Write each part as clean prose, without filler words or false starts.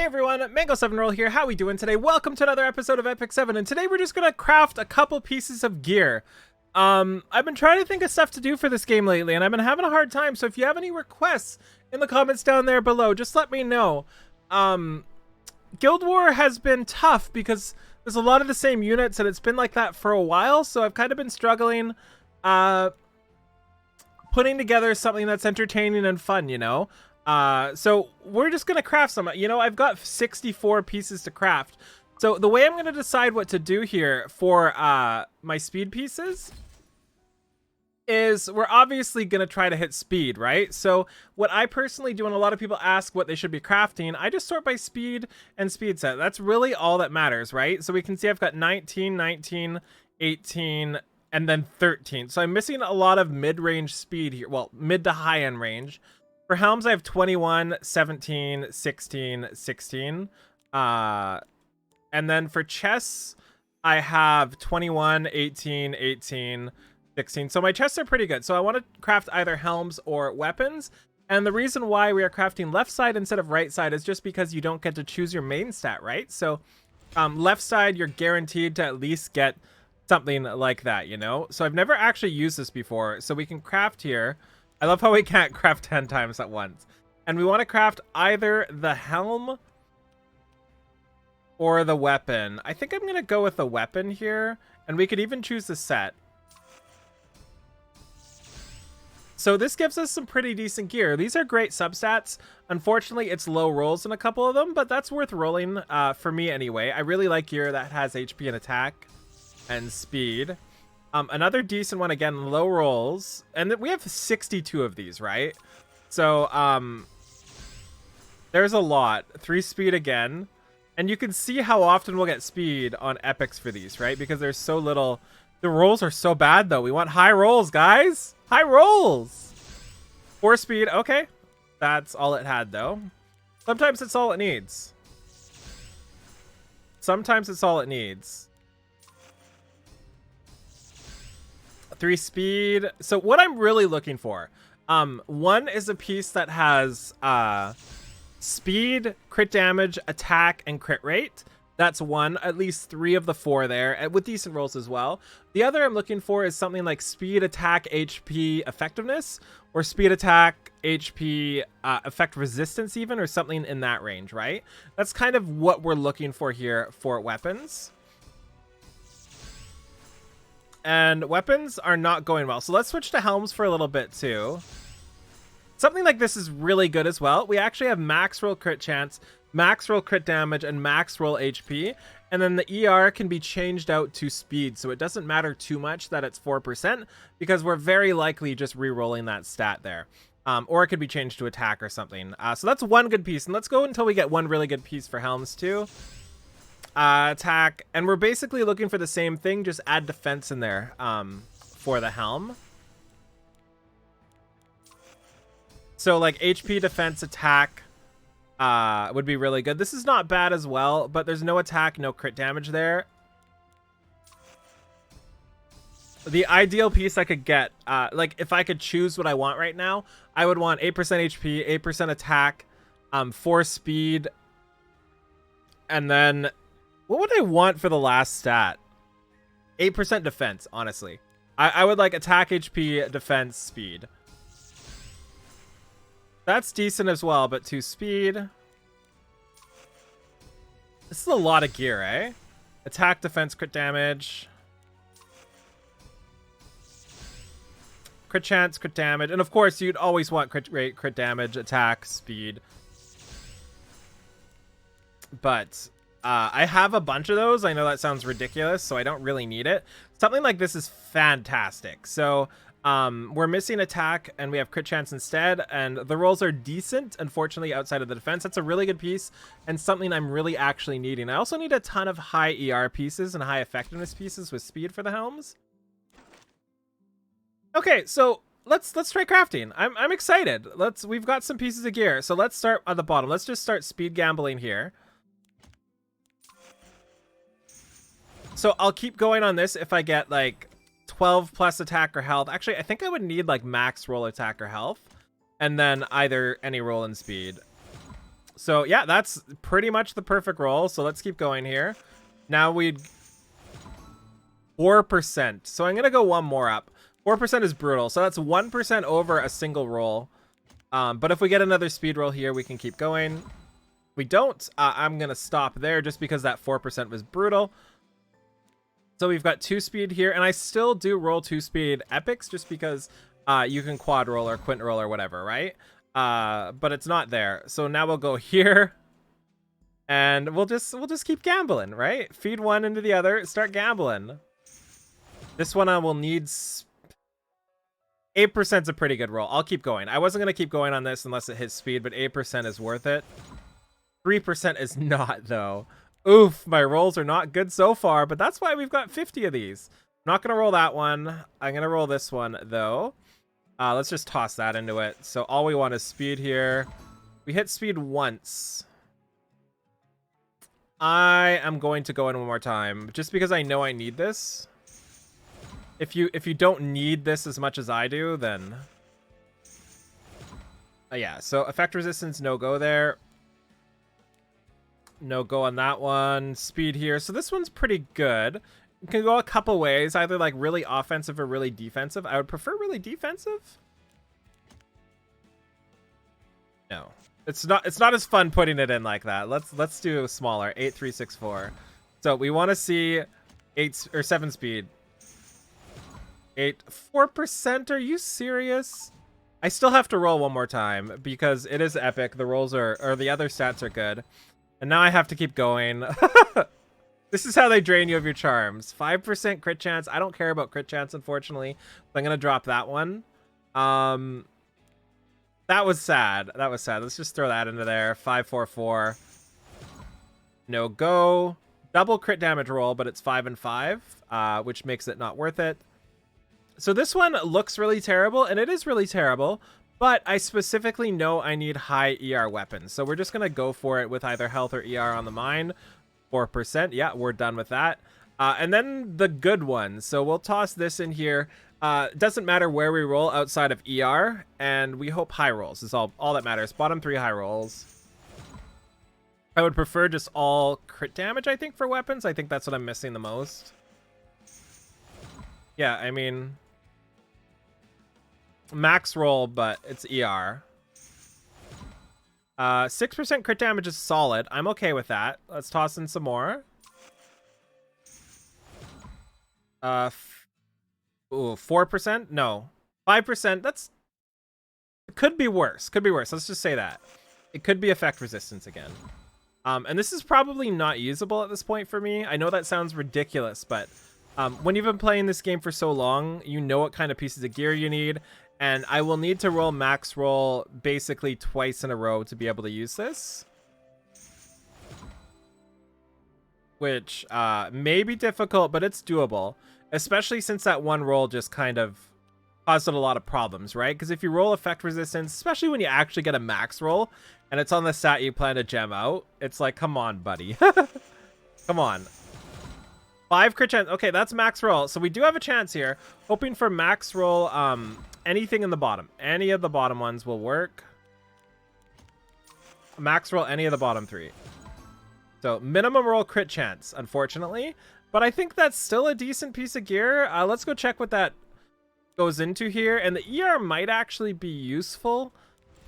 everyone, Mango7Roll here. How we doing today? Welcome to another episode of Epic 7, and today we're just gonna craft a couple pieces of gear. I've been trying to think of stuff to do for this game lately, and I've been having a hard time, so if you have any requests in the comments down there below, just let me know. Guild War has been tough because there's a lot of the same units, and it's been like that for a while, so I've kind of been struggling, putting together something that's entertaining and fun, you know? So we're just going to craft some. You know, I've got 64 pieces to craft. So the way I'm going to decide what to do here for my speed pieces is we're obviously going to try to hit speed, right? So what I personally do, and a lot of people ask what they should be crafting, I just sort by speed and speed set. That's really all that matters, right? So we can see I've got 19, 19, 18, and then 13. So I'm missing a lot of mid-range speed here. Well, mid to high-end range. For helms, I have 21, 17, 16, 16. And then for chests, I have 21, 18, 18, 16. So my chests are pretty good. So I want to craft either helms or weapons. And the reason why we are crafting left side instead of right side is just because you don't get to choose your main stat, right? So left side, you're guaranteed to at least get something like that, you know? So I've never actually used this before. So we can craft here. I love how we can't craft 10 times at once. And we want to craft either the helm or the weapon. I think I'm going to go with the weapon here. And we could even choose the set. So this gives us some pretty decent gear. These are great substats. Unfortunately, it's low rolls in a couple of them, but that's worth rolling for me anyway. I really like gear that has HP and attack and speed. Another decent one, again, low rolls. And we have 62 of these, right? So, there's a lot. 3 speed again. And you can see how often we'll get speed on epics for these, right? Because there's so little. The rolls are so bad, though. We want high rolls, guys. High rolls. 4 speed. Okay. That's all it had, though. Sometimes it's all it needs. Sometimes it's all it needs. 3 speed. So what I'm really looking for, one is a piece that has speed, crit damage, attack, and crit rate. That's one. At least 3 of the 4 there, with decent rolls as well. The other I'm looking for is something like speed, attack, HP, effectiveness, or speed, attack, HP, effect resistance even, or something in that range, right? That's kind of what we're looking for here for weapons. And weapons are not going well. So let's switch to helms for a little bit too. Something like this is really good as well. We actually have max roll crit chance, max roll crit damage, and max roll HP. And then the ER can be changed out to speed. So it doesn't matter too much that it's 4% because we're very likely just re-rolling that stat there. Or it could be changed to attack or something. So that's one good piece. And let's go until we get one really good piece for helms too. Attack, and we're basically looking for the same thing, just add defense in there for the helm. So like HP, defense, attack would be really good. This is not bad as well, but there's no attack, no crit damage there. The ideal piece I could get, like if I could choose what I want right now, I would want 8% HP, 8% attack, 4 speed, and then what would I want for the last stat? 8% defense, honestly. I would like attack, HP, defense, speed. That's decent as well, but 2 speed. This is a lot of gear, eh? Attack, defense, crit damage. Crit chance, crit damage. And of course, you'd always want crit rate, crit damage, attack, speed. But I have a bunch of those. I know that sounds ridiculous, so I don't really need it. Something like this is fantastic. So we're missing attack, and we have crit chance instead, and the rolls are decent, unfortunately, outside of the defense. That's a really good piece, and something I'm really actually needing. I also need a ton of high ER pieces and high effectiveness pieces with speed for the helms. Okay, so let's try crafting. I'm excited. We've got some pieces of gear, so let's start at the bottom. Let's just start speed gambling here. So I'll keep going on this if I get like 12 plus attack or health. Actually, I think I would need like max roll attack or health. And then either any roll in speed. So yeah, that's pretty much the perfect roll. So let's keep going here. Now we'd 4%. So I'm gonna go one more up. 4% is brutal. So that's 1% over a single roll. But if we get another speed roll here, we can keep going. We don't. I'm gonna stop there just because that 4% was brutal. So we've got 2 speed here, and I still do roll 2 speed epics just because you can quad roll or quint roll or whatever, right? But it's not there. So now we'll go here, and we'll just keep gambling, right? Feed one into the other, start gambling. This one I will need 8% is a pretty good roll. I'll keep going. I wasn't gonna keep going on this unless it hits speed, but 8% is worth it. 3% is not though. Oof, my rolls are not good so far, but that's why we've got 50 of these. I'm not gonna roll that one. I'm gonna roll this one though. Let's just toss that into it. So all we want is speed here. We hit speed once. I am going to go in one more time just because I know I need this. If you don't need this as much as I do, then yeah. So effect resistance, no go there. No go on that one. Speed here. So this one's pretty good. It can go a couple ways, either like really offensive or really defensive. I would prefer really defensive. No. It's not as fun putting it in like that. Let's do smaller. 8, 3, 6, 4. So we want to see 8 or 7 speed. 4%. Are you serious? I still have to roll one more time because it is epic. The rolls or the other stats are good. And now I have to keep going. This is how they drain you of your charms. 5% crit chance. I don't care about crit chance, unfortunately. But I'm going to drop that one. That was sad. That was sad. Let's just throw that into there. 5, 4, 4. No go. Double crit damage roll, but it's 5 and 5, which makes it not worth it. So this one looks really terrible, and it is really terrible. But I specifically know I need high ER weapons. So we're just going to go for it with either health or ER on the mine. 4%. Yeah, we're done with that. And then the good ones. So we'll toss this in here. Doesn't matter where we roll outside of ER. And we hope high rolls is all that matters. Bottom 3 high rolls. I would prefer just all crit damage, I think, for weapons. I think that's what I'm missing the most. Yeah, I mean... max roll, but it's ER. 6% crit damage is solid. I'm okay with that. Let's toss in some more. Ooh, 4%? No. 5%. That's... it could be worse. Could be worse. Let's just say that. It could be effect resistance again. And this is probably not usable at this point for me. I know that sounds ridiculous, but when you've been playing this game for so long, you know what kind of pieces of gear you need. And I will need to roll max roll basically twice in a row to be able to use this. Which may be difficult, but it's doable. Especially since that one roll just kind of caused it a lot of problems, right? Because if you roll effect resistance, especially when you actually get a max roll, and it's on the stat you plan to gem out, it's like, come on, buddy. Come on. 5 crit chance. Okay, that's max roll. So we do have a chance here. Hoping for max roll anything in the bottom. Any of the bottom ones will work. Max roll any of the bottom 3. So minimum roll crit chance, unfortunately. But I think that's still a decent piece of gear. Let's go check what that goes into here. And the ER might actually be useful,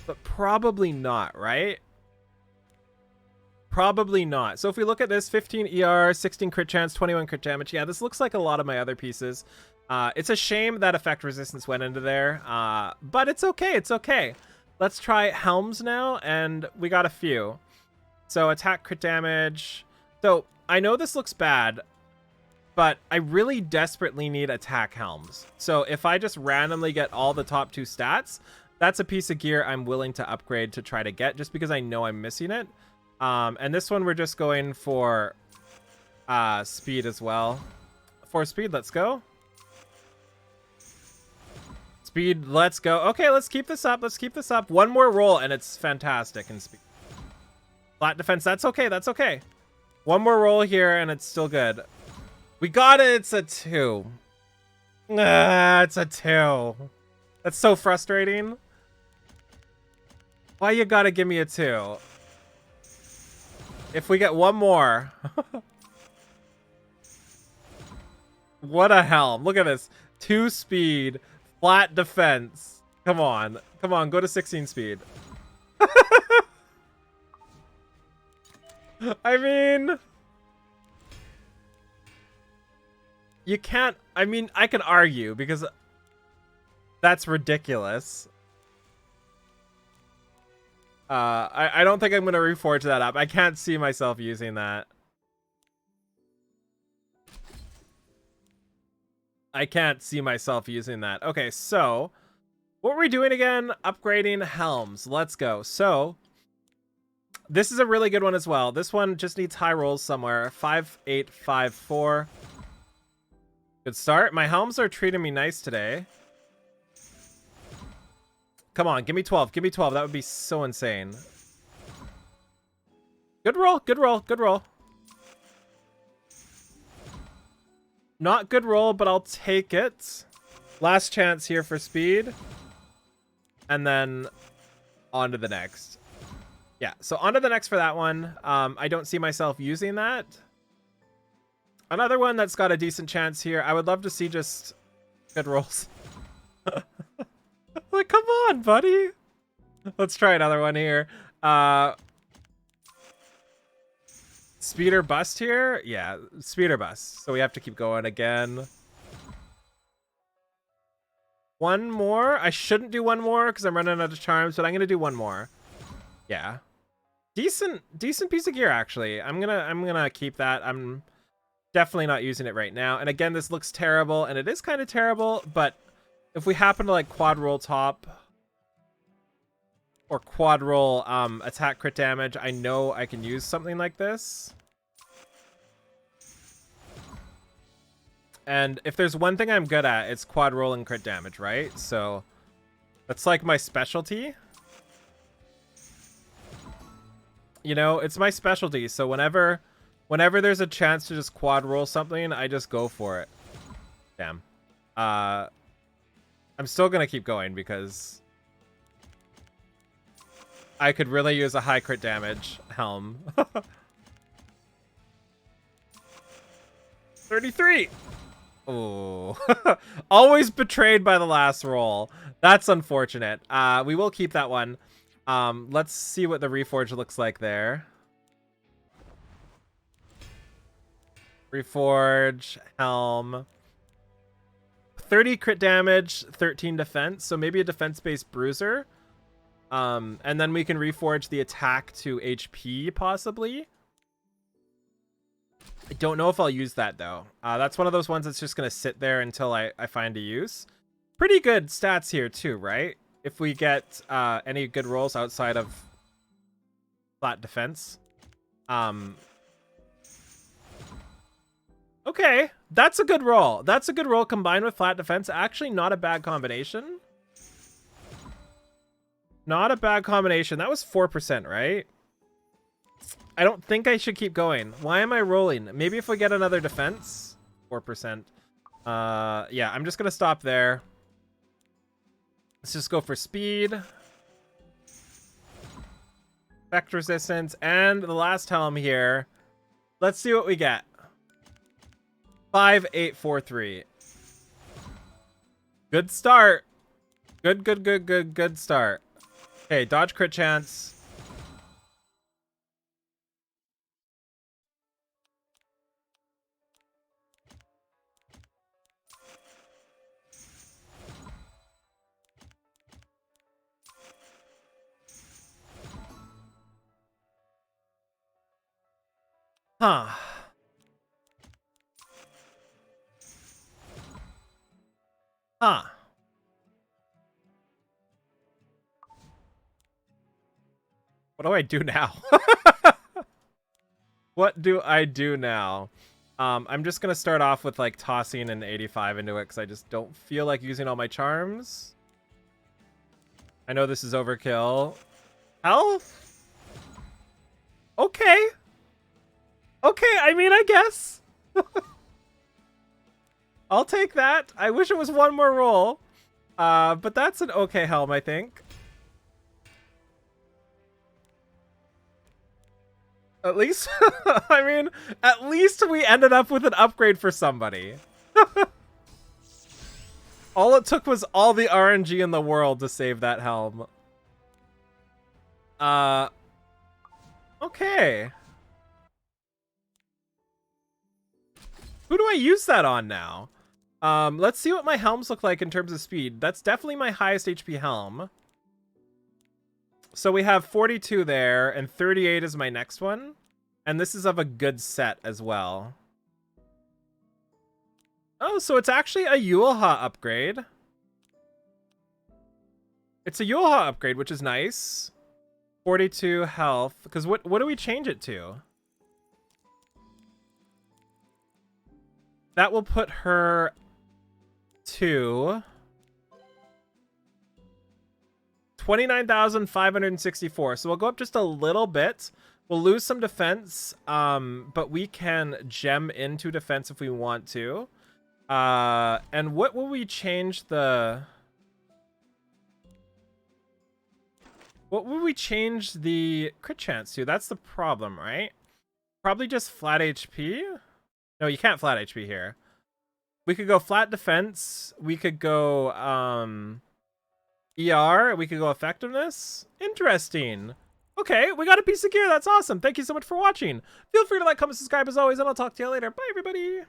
but probably not, right? Probably not. So if we look at this, 15 ER, 16 crit chance, 21 crit damage. Yeah, this looks like a lot of my other pieces. It's a shame that effect resistance went into there, but it's okay. It's okay. Let's try helms now, and we got a few. So attack, crit damage. So I know this looks bad, but I really desperately need attack helms. So if I just randomly get all the top 2 stats, that's a piece of gear I'm willing to upgrade to try to get, just because I know I'm missing it. And this one we're just going for speed as well. 4 speed, let's go. Speed, let's go. Okay, let's keep this up. Let's keep this up. One more roll and it's fantastic in speed. Flat defense, that's okay. That's okay. One more roll here and it's still good. We got it. It's a 2. It's a 2. That's so frustrating. Why you gotta give me a 2? If we get one more. What a helm. Look at this. 2 speed. Flat defense. Come on. Come on. Go to 16 speed. I mean... You can't... I mean, I can argue because... That's ridiculous. I don't think I'm going to reforge that up. I can't see myself using that. I can't see myself using that. Okay, so... What were we doing again? Upgrading helms. Let's go. So... This is a really good one as well. This one just needs high rolls somewhere. 5, 8, 5, 4. Good start. My helms are treating me nice today. Come on, give me 12. Give me 12. That would be so insane. Good roll. Good roll. Good roll. Not good roll, but I'll take it. Last chance here for speed. And then on to the next. Yeah, so on to the next for that one. I don't see myself using that. Another one that's got a decent chance here. I would love to see just good rolls. Like, come on, buddy. Let's try another one here. Speed or bust here? Yeah, speed or bust. So we have to keep going again. One more? I shouldn't do one more because I'm running out of charms, but I'm gonna do one more. Yeah. Decent piece of gear, actually. I'm gonna keep that. I'm definitely not using it right now. And again, this looks terrible, and it is kind of terrible, but if we happen to like quad roll top or quad roll attack crit damage, I know I can use something like this. And if there's one thing I'm good at, it's quad roll and crit damage, right? So that's like my specialty. You know, it's my specialty. So whenever there's a chance to just quad roll something, I just go for it. Damn. I'm still gonna keep going because I could really use a high crit damage helm. 33. Oh, always betrayed by the last roll. That's unfortunate. We will keep that one. Let's see what the reforge looks like there. Reforge, helm. 30 crit damage, 13 defense. So maybe a defense-based bruiser. And then we can reforge the attack to HP, possibly. I don't know if I'll use that, though. That's one of those ones that's just going to sit there until I find a use. Pretty good stats here, too, right? If we get any good rolls outside of flat defense. Okay, that's a good roll. That's a good roll combined with flat defense. Actually, not a bad combination. Not a bad combination. That was 4%, right? I don't think I should keep going. Why am I rolling? Maybe if we get another defense. 4%. Yeah, I'm just going to stop there. Let's just go for speed. Effect resistance. And the last helm here. Let's see what we get. 5, 8, 4, 3. Good start. Good start. Okay, dodge crit chance. Huh. Huh. What do I do now? What do I do now? I'm just gonna start off with like tossing an 85 into it because I just don't feel like using all my charms. I know this is overkill. Health? Okay. Okay, I mean, I guess. I'll take that. I wish it was one more roll. But that's an okay helm, I think. At least, I mean, at least we ended up with an upgrade for somebody. All it took was all the RNG in the world to save that helm. Okay. Who do I use that on now? Let's see what my helms look like in terms of speed. That's definitely my highest HP helm. So we have 42 there, and 38 is my next one. And this is of a good set as well. Oh, so it's actually a Yulha upgrade. It's a Yulha upgrade, which is nice. 42 health. Because what do we change it to? That will put her to 29,564. So we'll go up just a little bit. We'll lose some defense, but we can gem into defense if we want to. And what will we change the... What would we change the crit chance to? That's the problem, right? Probably just flat HP? No, you can't flat HP here. We could go flat defense. We could go ER. We could go effectiveness. Interesting. Okay, we got a piece of gear. That's awesome. Thank you so much for watching. Feel free to like, comment, subscribe as always, and I'll talk to you later. Bye, everybody.